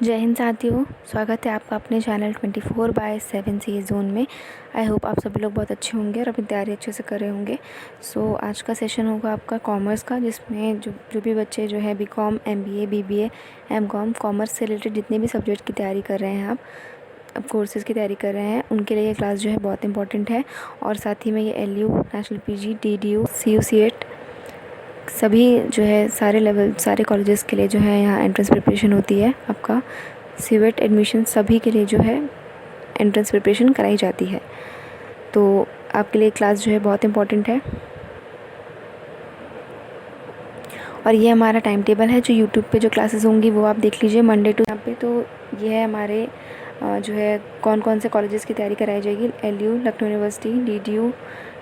जय हिंद साथियों, स्वागत है आपका अपने चैनल 24/7 सी जोन में। आई होप आप सभी लोग बहुत अच्छे होंगे और अपनी तैयारी अच्छे से कर रहे होंगे। आज का सेशन होगा आपका कॉमर्स का, जिसमें जो भी बच्चे जो है BCom, MBA, BBA, MCom, commerce से रिलेटेड जितने भी सब्जेक्ट की तैयारी कर रहे हैं, आप कोर्सेज़ की तैयारी कर रहे हैं, उनके लिए ये क्लास जो है बहुत इंपॉर्टेंट है। और साथ ही में ये एलयू, नेशनल पीजी, डीडीयू, सीयूसीएट, सभी जो है सारे लेवल, सारे कॉलेजेस के लिए जो है यहाँ एंट्रेंस प्रिपरेशन होती है। आपका सीवेट एडमिशन सभी के लिए जो है एंट्रेंस प्रिपरेशन कराई जाती है। तो आपके लिए क्लास जो है बहुत इम्पॉर्टेंट है। और ये हमारा टाइम टेबल है, जो यूट्यूब पे जो क्लासेस होंगी वो आप देख लीजिए मंडे टू यहाँ पे। तो ये है हमारे जो है कौन कौन से कॉलेजेस की तैयारी कराई जाएगी। एलयू, लखनऊ यूनिवर्सिटी, डीडीयू,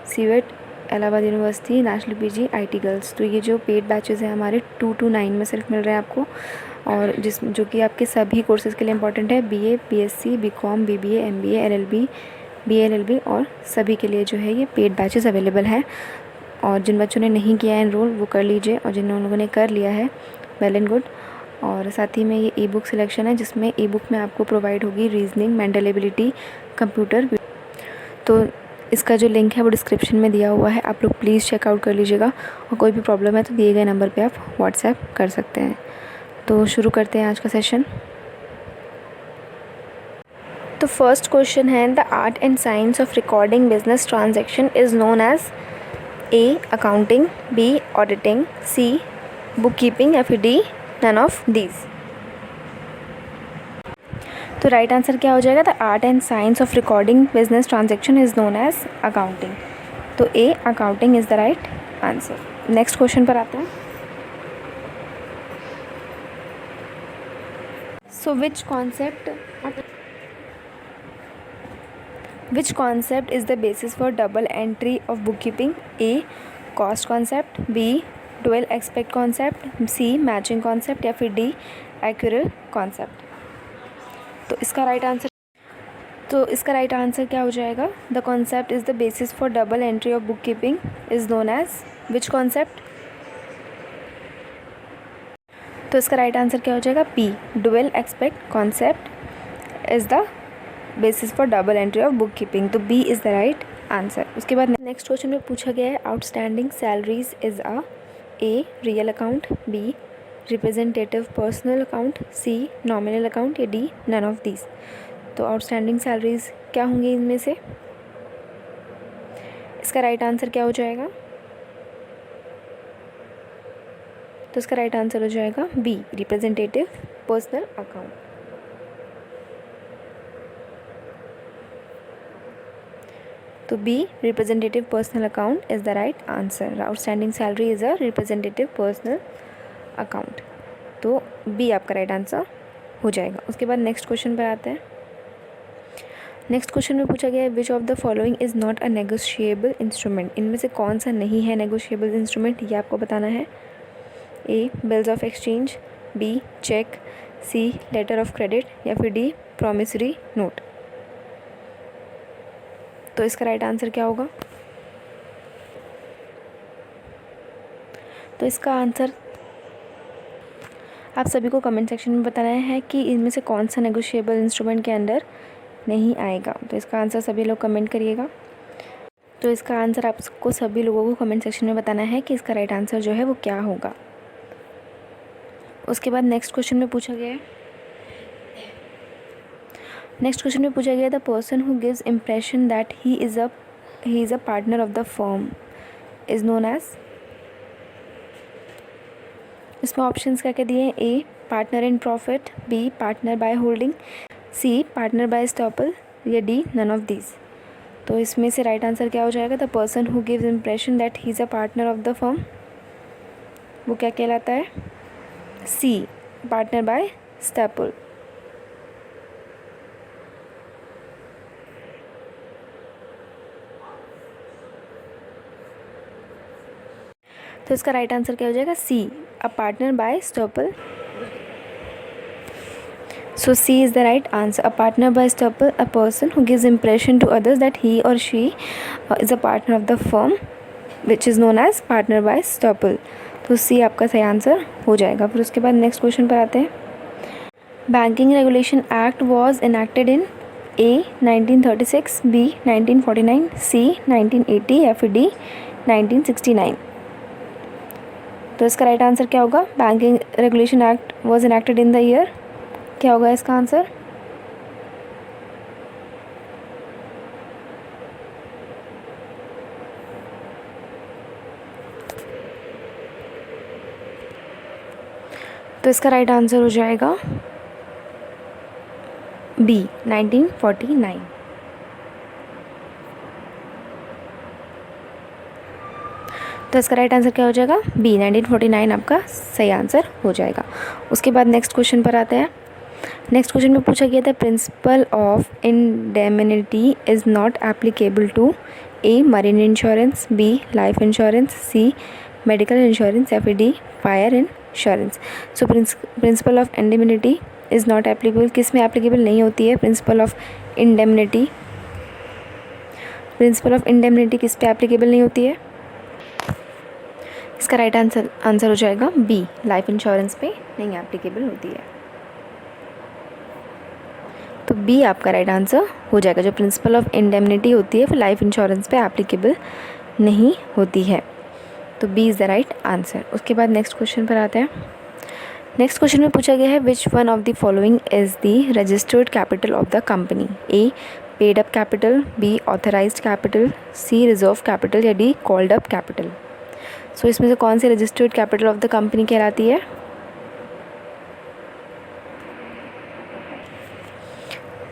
सीवेट, Allahabad university, national PG, IT girls. तो ये जो पेड बैचेस हैं हमारे 2 to 9 में सिर्फ मिल रहे हैं आपको, और जो कि आपके सभी कोर्सेज़ के लिए इंपॉर्टेंट है। BA, BSc, BCom, BBA, MBA, LLB, BLLB, और सभी के लिए जो है ये पेड बैचेस अवेलेबल हैं। और जिन बच्चों ने नहीं किया है एनरोल वो कर लीजिए, और जिन लोगों ने कर लिया है वेल एंड गुड। और साथ ही में ये ई बुक सिलेक्शन है, जिसमें ई बुक में आपको प्रोवाइड होगी रीजनिंग, मेंटल एबिलिटी, कंप्यूटर। तो इसका जो लिंक है वो डिस्क्रिप्शन में दिया हुआ है, आप लोग प्लीज़ चेकआउट कर लीजिएगा। और कोई भी प्रॉब्लम है तो दिए गए नंबर पे आप व्हाट्सएप कर सकते हैं। तो शुरू करते हैं आज का सेशन। तो फर्स्ट क्वेश्चन है, the art and science of recording business transaction is known as A accounting, B auditing, C bookkeeping, या फिर डी नन ऑफ दीज। तो राइट आंसर क्या हो जाएगा? The art and science of recording business transaction is known as accounting. तो A accounting is the right answer. Next question पर आते हैं। सो विच concept is the basis for double entry of bookkeeping? A cost concept, B dual aspect concept, C matching concept, या फिर D accrual concept। तो इसका right answer क्या हो जाएगा? The concept is the basis for double entry of bookkeeping is known as which concept? तो इसका right answer क्या हो जाएगा? B dual aspect concept is the basis for double entry of bookkeeping. तो B is the right answer. उसके बाद next question में पूछा गया है, outstanding salaries is a real account, B representative personal account, C nominal account, या D none of these. तो outstanding salaries क्या होंगी इनमें से? इसका राइट आंसर क्या हो जाएगा? तो इसका राइट आंसर हो जाएगा बी रिप्रेजेंटेटिव पर्सनल अकाउंट। तो B representative personal account is the right answer. Outstanding salary is a representative personal account. तो बी आपका राइट आंसर हो जाएगा। उसके बाद नेक्स्ट क्वेश्चन पर आते हैं। नेक्स्ट क्वेश्चन में पूछा गया है, which of the following is not a negotiable instrument? इनमें से कौन सा नहीं है नेगोशिएबल इंस्ट्रूमेंट, ये आपको बताना है। A bills of exchange, B cheque, C letter of credit, या फिर डी प्रॉमिसरी नोट। तो इसका राइट आंसर क्या होगा? तो इसका आंसर आप सभी को कमेंट सेक्शन में बताना है कि इनमें से कौन सा नेगोशिएबल इंस्ट्रूमेंट के अंदर नहीं आएगा। तो इसका आंसर सभी लोग कमेंट करिएगा। तो इसका आंसर आपको सभी लोगों को कमेंट सेक्शन में बताना है कि इसका राइट आंसर जो है वो क्या होगा। उसके बाद नेक्स्ट क्वेश्चन में पूछा गया है, the person who gives impression that he is a partner of the firm is known as. इसमें ऑप्शंस क्या क्या दिए हैं? A partner in profit, B partner by holding, C partner by estoppel, या डी नन ऑफ दीज। तो इसमें से right answer क्या हो जाएगा? The person who gives impression that he is a partner of the firm, वो क्या कहलाता है? C partner by estoppel. तो इसका राइट आंसर क्या हो जाएगा? C a partner by estoppel. So C is the right answer. A partner by estoppel, a person who gives impression to others that he or she is a partner of the firm, which is known as partner by estoppel. तो C आपका सही answer हो जाएगा। फिर उसके बाद next question पर आते हैं। Banking regulation act was enacted in A 1936, B 1949, C 1980 या फिर डी 1969। तो इसका राइट आंसर क्या होगा? Banking regulation act was enacted in the year, क्या होगा इसका आंसर? तो इसका राइट आंसर हो जाएगा बी 1949। तो इसका राइट आंसर क्या हो जाएगा? बी 1949 आपका सही आंसर हो जाएगा। उसके बाद नेक्स्ट क्वेश्चन पर आते हैं। नेक्स्ट क्वेश्चन में पूछा गया था principle of indemnity is not applicable to A marine insurance, B life insurance, C medical insurance या फिर D fire insurance. So principle of indemnity is not applicable किस में एप्लीकेबल नहीं होती है? Principle of indemnity, principle of indemnity किस पे applicable नहीं होती है? इसका राइट आंसर हो जाएगा बी लाइफ इंश्योरेंस पे नहीं एप्लीकेबल होती है। तो बी आपका राइट आंसर हो जाएगा। जो प्रिंसिपल ऑफ इंडेमनिटी होती है वो लाइफ इंश्योरेंस पे एप्लीकेबल नहीं होती है। तो B is the right answer. उसके बाद नेक्स्ट क्वेश्चन पर आते हैं। नेक्स्ट क्वेश्चन में पूछा गया है which one of the following is the registered capital of the company? A paid up capital, B authorised capital, C reserve capital या D called up capital. So इसमें से कौन सी registered capital of the company कहलाती है?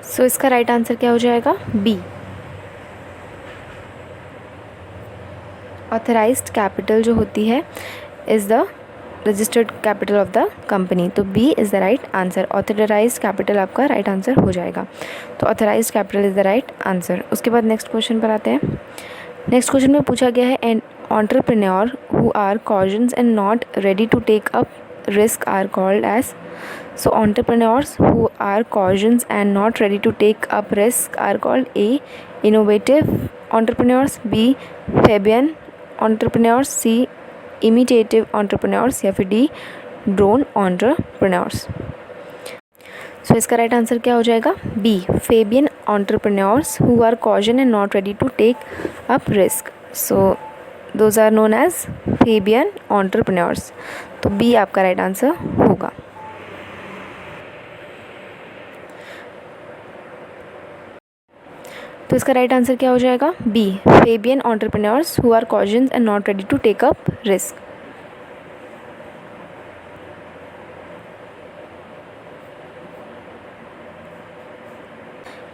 सो इसका right answer क्या हो जाएगा? बी ऑथराइज्ड कैपिटल जो होती है is the registered capital of the company. तो B is the right answer. Authorised capital आपका राइट आंसर हो जाएगा। तो authorised capital is the right answer. उसके बाद नेक्स्ट क्वेश्चन पर आते हैं। नेक्स्ट क्वेश्चन में पूछा गया है N entrepreneur who are cautious and not ready to take up risk are called as. So entrepreneurs who are cautious and not ready to take up risk are called A innovative entrepreneurs, B Fabian entrepreneurs, C imitative entrepreneurs या फिर D drone entrepreneurs। सो इसका right answer क्या हो जाएगा? B Fabian entrepreneurs who are cautious and not ready to take up risk. So those are known as Fabian entrepreneurs। तो B आपका right answer होगा। तो इसका राइट आंसर क्या हो जाएगा? B Fabian entrepreneurs who are cautious and not ready to take up risk।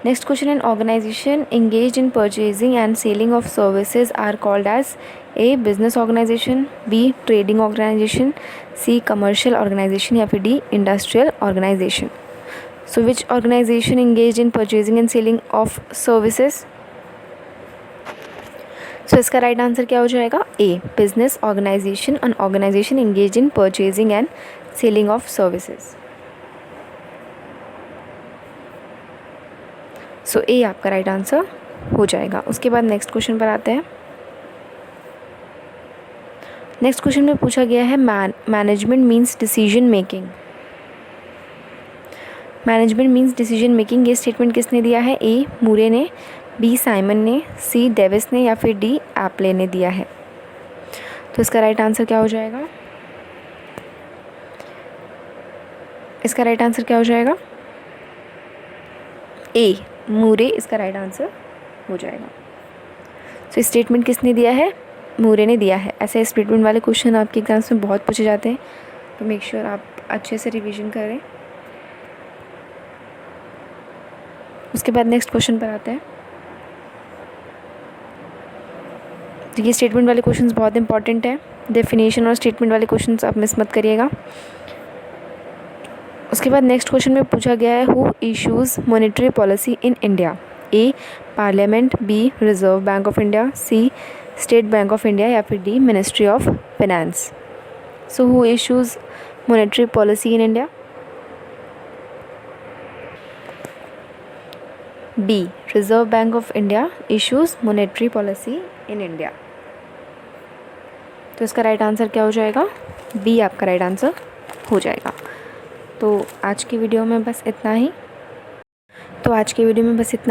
Next question, an organization engaged in purchasing and selling of services are called as A business organization, B trading organization, C commercial organization या फिर D industrial organization। So which organization engaged in purchasing and selling of services? So इसका right answer क्या हो जाएगा? A business organization, an organization engaged in purchasing and selling of services। सो ए आपका right answer हो जाएगा। उसके बाद नेक्स्ट क्वेश्चन पर आते हैं। नेक्स्ट क्वेश्चन में पूछा गया है management means decision making. Management means decision making ये स्टेटमेंट किसने दिया है? ए मूरे ने, बी साइमन ने, सी डेविस ने या फिर डी एप्ले ने दिया है। तो इसका राइट आंसर क्या हो जाएगा? इसका राइट आंसर क्या हो जाएगा? ए मूरे इसका राइट आंसर हो जाएगा। सो स्टेटमेंट किसने दिया है? मूरे ने दिया है। ऐसे स्टेटमेंट वाले क्वेश्चन आपके एग्जाम्स में बहुत पूछे जाते हैं, तो मेक श्योर आप अच्छे से रिवीजन करें। उसके बाद नेक्स्ट क्वेश्चन पर आते हैं। तो ये स्टेटमेंट वाले क्वेश्चंस बहुत इंपॉर्टेंट है। डेफिनेशन और स्टेटमेंट वाले क्वेश्चंस आप मिस मत करिएगा। उसके बाद नेक्स्ट क्वेश्चन में पूछा गया है who issues monetary policy in India? A parliament, B Reserve Bank of India, C State Bank of India या फिर D ministry of finance. So who issues monetary policy in India? B Reserve Bank of India issues monetary policy in India. तो इसका right answer क्या हो जाएगा? B आपका right answer हो जाएगा। तो आज की वीडियो में बस इतना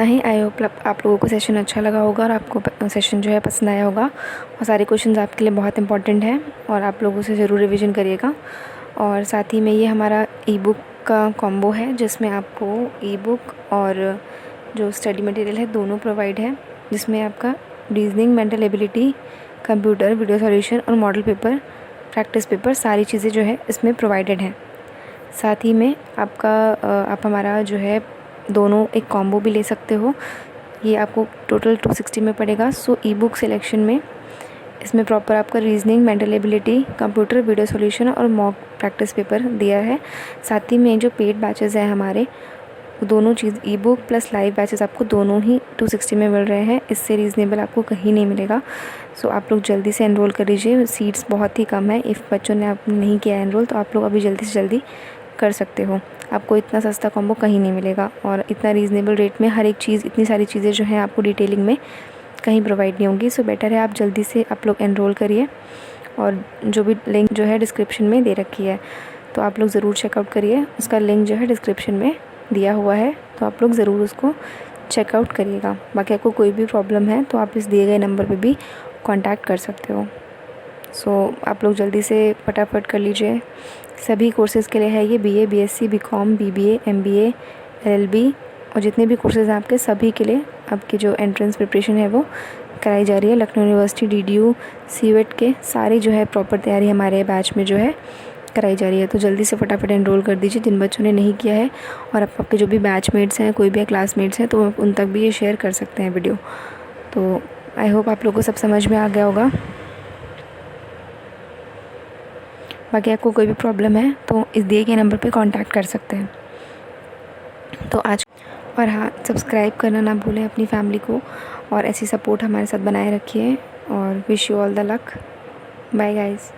ही। आई होप आप लोगों को सेशन अच्छा लगा होगा और आपको सेशन जो है पसंद आया होगा, और सारे क्वेश्चंस आपके लिए बहुत इंपॉर्टेंट हैं और आप लोगों से ज़रूर रिवीजन करिएगा। और साथ ही में ये हमारा ई बुक का कॉम्बो है जिसमें आपको ई बुक और जो स्टडी मटेरियल है दोनों प्रोवाइड है, जिसमें आपका reasoning, mental ability, computer, video solution और मॉडल पेपर, प्रैक्टिस पेपर, सारी चीज़ें जो है इसमें प्रोवाइडेड हैं। साथ ही में आप हमारा जो है दोनों एक कॉम्बो भी ले सकते हो। ये आपको टोटल 260 में पड़ेगा। सो ई बुक सिलेक्शन में इसमें प्रॉपर आपका reasoning, mental ability, computer, video solution और मॉक प्रैक्टिस पेपर दिया है। साथ ही में जो पेड बैचेस हैं हमारे, वो दोनों चीज़ e book plus live batches आपको दोनों ही 260 में मिल रहे हैं। इससे रीज़नेबल आपको कहीं नहीं मिलेगा। सो आप लोग जल्दी से एनरोल कर लीजिए, सीट्स बहुत ही कम है। इफ़ बच्चों ने आपने नहीं किया एनरोल तो आप लोग अभी जल्दी से जल्दी कर सकते हो। आपको इतना सस्ता कॉम्बो कहीं नहीं मिलेगा और इतना रीज़नेबल रेट में हर एक चीज़, इतनी सारी चीज़ें जो हैं आपको डिटेलिंग में कहीं प्रोवाइड नहीं होंगी। सो बेटर है आप जल्दी से आप लोग एनरोल करिए, और जो भी लिंक जो है डिस्क्रिप्शन में दे रखी है तो आप लोग ज़रूर चेकआउट करिए। उसका लिंक जो है डिस्क्रिप्शन में दिया हुआ है, तो आप लोग ज़रूर उसको चेकआउट करिएगा। बाकी आपको कोई भी प्रॉब्लम है तो आप इस दिए गए नंबर पे भी कांटेक्ट कर सकते हो। सो आप लोग जल्दी से फटाफट कर लीजिए। सभी कोर्सेज़ के लिए है ये, BA, BSc, BCom, BBA, MBA, LLB और जितने भी कोर्सेज़ हैं आपके, सभी के लिए आपकी जो एंट्रेंस प्रिपरेशन है वो कराई जा रही है। लखनऊ यूनिवर्सिटी डीडीयू, सीवेट के सारी जो है प्रॉपर तैयारी हमारे बैच में जो है कराई जा रही है। तो जल्दी से फटाफट एनरोल कर दीजिए जिन बच्चों ने नहीं किया है, और आपके जो भी बैचमेट्स हैं, कोई भी क्लासमेट्स हैं, तो उन तक भी ये शेयर कर सकते हैं वीडियो। तो आई होप आप लोगों को सब समझ में आ गया होगा। बाकी आपको कोई भी प्रॉब्लम है तो इस दिए गए नंबर पे कांटेक्ट कर सकते हैं। तो आज और हाँ, सब्सक्राइब करना ना भूलें अपनी फैमिली को, और ऐसी सपोर्ट हमारे साथ बनाए रखिए, और wish you all the luck. Bye guys.